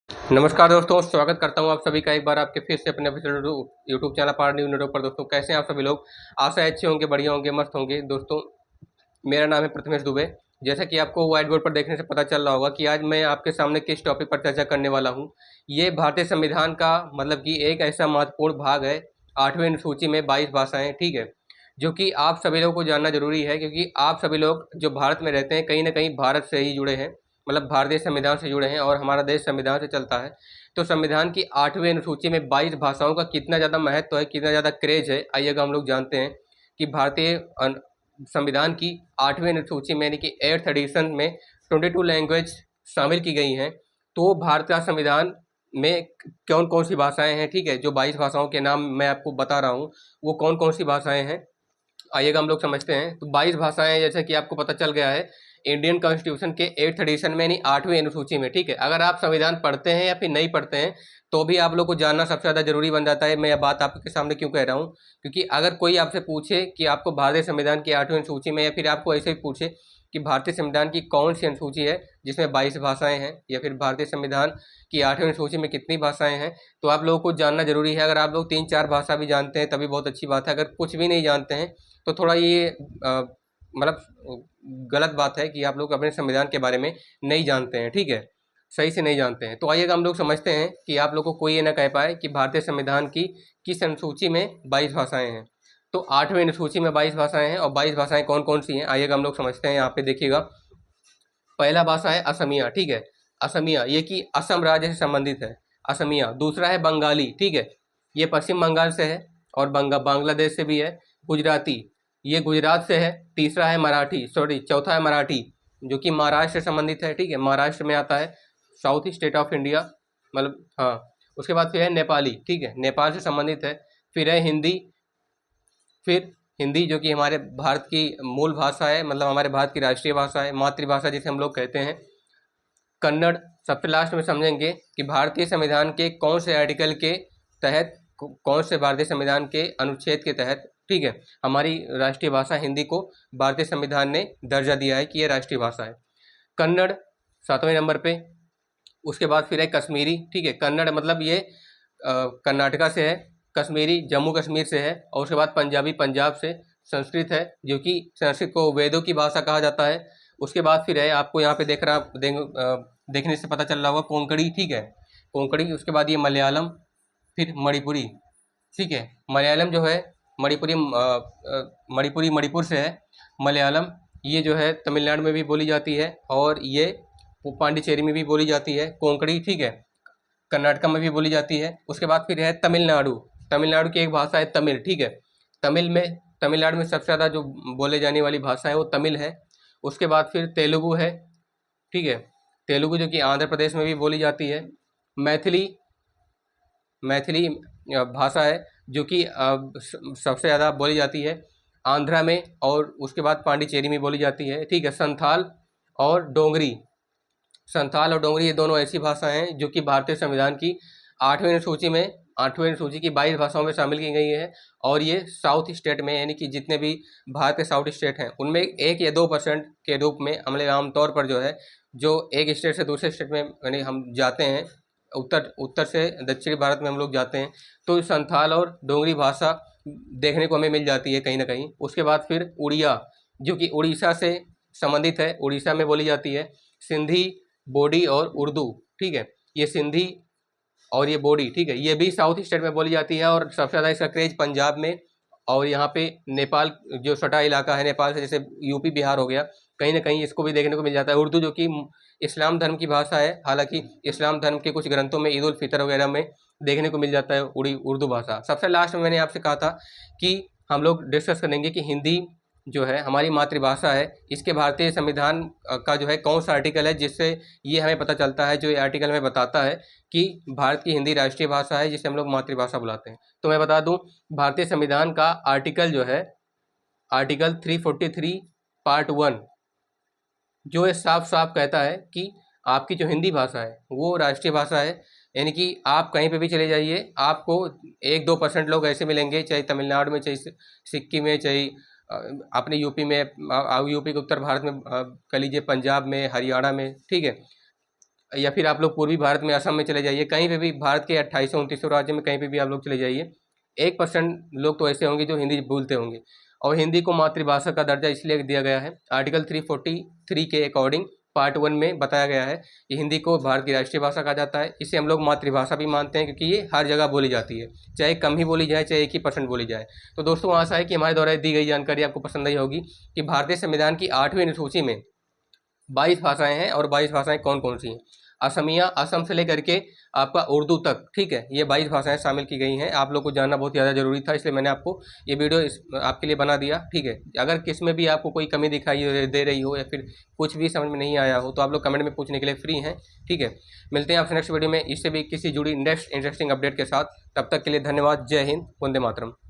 नमस्कार दोस्तों, स्वागत करता हूं आप सभी का एक बार आपके फिर से अपने ऑफिशियल यूट्यूब चैनल पार न्यू नेटवर्क पर। दोस्तों कैसे हैं आप सभी लोग? आशा है अच्छे होंगे, बढ़िया होंगे, मस्त होंगे। दोस्तों मेरा नाम है प्रथमेश दुबे। जैसा कि आपको व्हाइट बोर्ड पर देखने से पता चल रहा होगा कि आज मैं आपके सामने किस टॉपिक पर चर्चा करने वाला हूँ। ये भारतीय संविधान का मतलब कि एक ऐसा महत्वपूर्ण भाग है, 8वीं अनुसूची में 22 भाषाएं, ठीक है, जो कि आप सभी लोगों को जानना जरूरी है, क्योंकि आप सभी लोग जो भारत में रहते हैं कहीं ना कहीं भारत से ही जुड़े हैं, मतलब भारतीय संविधान से जुड़े हैं और हमारा देश संविधान से चलता है। तो संविधान की 8वीं अनुसूची में 22 भाषाओं का कितना ज़्यादा महत्व है, कितना ज़्यादा क्रेज है, आइएगा हम लोग जानते हैं कि भारतीय संविधान की 8वीं अनुसूची में यानी कि 8th एडिशन में 22 लैंग्वेज शामिल की गई हैं। तो भारत का संविधान में कौन कौन सी भाषाएं हैं, ठीक है, जो 22 भाषाओं के नाम मैं आपको बता रहा हूँ वो कौन कौन सी भाषाएं हैं, आइएगा हम लोग समझते हैं। तो 22 भाषाएं जैसा कि आपको पता चल गया है इंडियन कॉन्स्टिट्यूशन के 8th एडिशन में यानी 8वीं अनुसूची में, ठीक है। अगर आप संविधान पढ़ते हैं या फिर नहीं पढ़ते हैं तो भी आप लोग को जानना सबसे ज़्यादा जरूरी बन जाता है। मैं यह बात आपके सामने क्यों कह रहा हूँ, क्योंकि अगर कोई आपसे पूछे कि आपको भारतीय संविधान की 8वीं अनुसूची में, या फिर आपको ऐसे ही पूछे कि भारतीय संविधान की कौन सी अनुसूची है जिसमें 22 भाषाएं हैं, या फिर भारतीय संविधान की 8वीं अनुसूची में कितनी भाषाएं हैं, तो आप लोगों को जानना जरूरी है। अगर आप लोग 3-4 भाषा भी जानते हैं तभी बहुत अच्छी बात है। अगर कुछ भी नहीं जानते हैं तो थोड़ा ये मतलब गलत बात है कि आप लोग अपने संविधान के बारे में नहीं जानते हैं, ठीक है, सही से नहीं जानते हैं। तो आइएगा हम लोग समझते हैं कि आप लोग को कोई ये ना कह पाए कि भारतीय संविधान की किस अनुसूची में 22 भाषाएं हैं। तो 8वीं अनुसूची में 22 भाषाएं हैं, और 22 भाषाएं कौन कौन सी हैं आइएगा हम लोग समझते हैं। यहाँ पे देखिएगा, पहला भाषा है असमिया, ठीक है, असमिया ये कि असम राज्य से संबंधित है, असमिया। दूसरा है बंगाली, ठीक है, ये पश्चिम बंगाल से है और बांग्लादेश से भी है। गुजराती ये गुजरात से है। तीसरा है मराठी, सॉरी चौथा है मराठी, जो कि महाराष्ट्र से संबंधित है, ठीक है, महाराष्ट्र में आता है, साउथ स्टेट ऑफ इंडिया, मतलब हाँ। उसके बाद फिर है नेपाली, ठीक है, नेपाल से संबंधित है। फिर है हिंदी, फिर हिंदी जो कि हमारे भारत की मूल भाषा है, मतलब हमारे भारत की राष्ट्रीय भाषा है, मातृभाषा जिसे हम लोग कहते हैं। कन्नड़ सबसे लास्ट में समझेंगे कि भारतीय संविधान के कौन से आर्टिकल के तहत, कौन से भारतीय संविधान के अनुच्छेद के तहत, ठीक है, हमारी राष्ट्रीय भाषा हिंदी को भारतीय संविधान ने दर्जा दिया है कि ये राष्ट्रीय भाषा है। कन्नड़ 7वें नंबर पे। उसके बाद फिर है कश्मीरी, ठीक है, कन्नड़ मतलब ये कर्नाटका से है, कश्मीरी जम्मू कश्मीर से है, और उसके बाद पंजाबी पंजाब से। संस्कृत है, जो कि संस्कृत को वेदों की भाषा कहा जाता है। उसके बाद फिर है, आपको यहाँ पे देखने से पता चल रहा होगा, कोंकणी, ठीक है, कोंकणी। उसके बाद ये मलयालम, फिर मणिपुरी, ठीक है, मलयालम जो है मणिपुरी मणिपुर से है। मलयालम ये जो है तमिलनाडु में भी बोली जाती है, और ये पांडिचेरी में भी बोली जाती है। कोंकणी, ठीक है, कर्नाटका में भी बोली जाती है। उसके बाद फिर है तमिलनाडु, तमिलनाडु की एक भाषा है तमिल, ठीक है, तमिल में, तमिलनाडु में सबसे ज़्यादा जो बोले जाने वाली भाषा है वो तमिल है। उसके बाद फिर तेलुगु है, ठीक है, तेलुगु जो कि आंध्र प्रदेश में भी बोली जाती है। मैथिली, मैथिली भाषा है जो कि सबसे ज़्यादा बोली जाती है आंध्रा में, और उसके बाद पांडिचेरी में बोली जाती है, ठीक है। संथाल और डोगरी, संथाल और डोगरी ये दोनों ऐसी भाषाएं हैं जो कि भारतीय संविधान की 8वीं अनुसूची की 22 भाषाओं में शामिल की गई है। और ये साउथ स्टेट में, यानी कि जितने भी भारत के साउथ स्टेट हैं उनमें 1 या 2% के रूप में हमले आमतौर पर जो है, जो एक स्टेट से दूसरे स्टेट में यानी हम जाते हैं, उत्तर उत्तर से दक्षिणी भारत में हम लोग जाते हैं, तो संथाल और डोगरी भाषा देखने को हमें मिल जाती है कहीं ना कहीं। उसके बाद फिर उड़िया, जो कि उड़ीसा से संबंधित है, उड़ीसा में बोली जाती है। सिंधी, बोडी और उर्दू, ठीक है, ये सिंधी और ये बोडी, ठीक है, ये भी साउथ स्टेट में बोली जाती है, और सबसे ज़्यादा इसका क्रेज पंजाब में। और यहाँ पे नेपाल जो सटा इलाका है नेपाल से, जैसे यूपी बिहार हो गया, कहीं ना कहीं इसको भी देखने को मिल जाता है। उर्दू जो कि इस्लाम धर्म की भाषा है, हालांकि इस्लाम धर्म के कुछ ग्रंथों में ईद उल फितर वगैरह में देखने को मिल जाता है उर्दू भाषा। सबसे लास्ट में मैंने आपसे कहा था कि हम लोग डिस्कस करेंगे कि हिंदी जो है हमारी मातृभाषा है, इसके भारतीय संविधान का जो है कौन सा आर्टिकल है जिससे ये हमें पता चलता है, जो ये आर्टिकल हमें बताता है कि भारत की हिंदी राष्ट्रीय भाषा है, जिसे हम लोग मातृभाषा बुलाते हैं। तो मैं बता दूं, भारतीय संविधान का आर्टिकल जो है, आर्टिकल 343 पार्ट 1, जो ये साफ साफ कहता है कि आपकी जो हिंदी भाषा है वो राष्ट्रीय भाषा है। यानी कि आप कहीं पे भी चले जाइए, आपको 1-2% लोग ऐसे मिलेंगे, चाहे तमिलनाडु में, चाहे सिक्किम में, चाहे अपने यूपी में, यूपी के उत्तर भारत में, कह लीजिए पंजाब में, हरियाणा में, ठीक है, या फिर आप लोग पूर्वी भारत में असम में चले जाइए, कहीं पे भी भारत के 2829 राज्य में कहीं पे भी आप लोग चले जाइए, 1% लोग तो ऐसे होंगे जो हिंदी बोलते होंगे। और हिंदी को मातृभाषा का दर्जा इसलिए दिया गया है, आर्टिकल 343 के अकॉर्डिंग पार्ट 1 में बताया गया है कि हिंदी को भारत की राष्ट्रीय भाषा कहा जाता है। इसे हम लोग मातृभाषा भी मानते हैं, क्योंकि ये हर जगह बोली जाती है, चाहे कम ही बोली जाए, चाहे 1 ही % बोली जाए। तो दोस्तों, आशा है कि हमारे द्वारा दी गई जानकारी आपको पसंद आई होगी कि भारतीय संविधान की 8वीं अनुसूची में 22 भाषाएं हैं, और 22 भाषाएं कौन कौन सी हैं। असमिया, असम से लेकर के आपका उर्दू तक, ठीक है, ये 22 भाषाएं शामिल की गई हैं। आप लोग को जानना बहुत ज़्यादा जरूरी था, इसलिए मैंने आपको ये वीडियो आपके लिए बना दिया, ठीक है। अगर किस में भी आपको कोई कमी दिखाई दे रही हो या फिर कुछ भी समझ में नहीं आया हो, तो आप लोग कमेंट में पूछने के लिए फ्री हैं, ठीक है। मिलते हैं आपसे नेक्स्ट वीडियो में इससे भी किसी जुड़ी नेक्स्ट इंटरेस्टिंग अपडेट के साथ। तब तक के लिए धन्यवाद। जय हिंद, वंदे मातरम।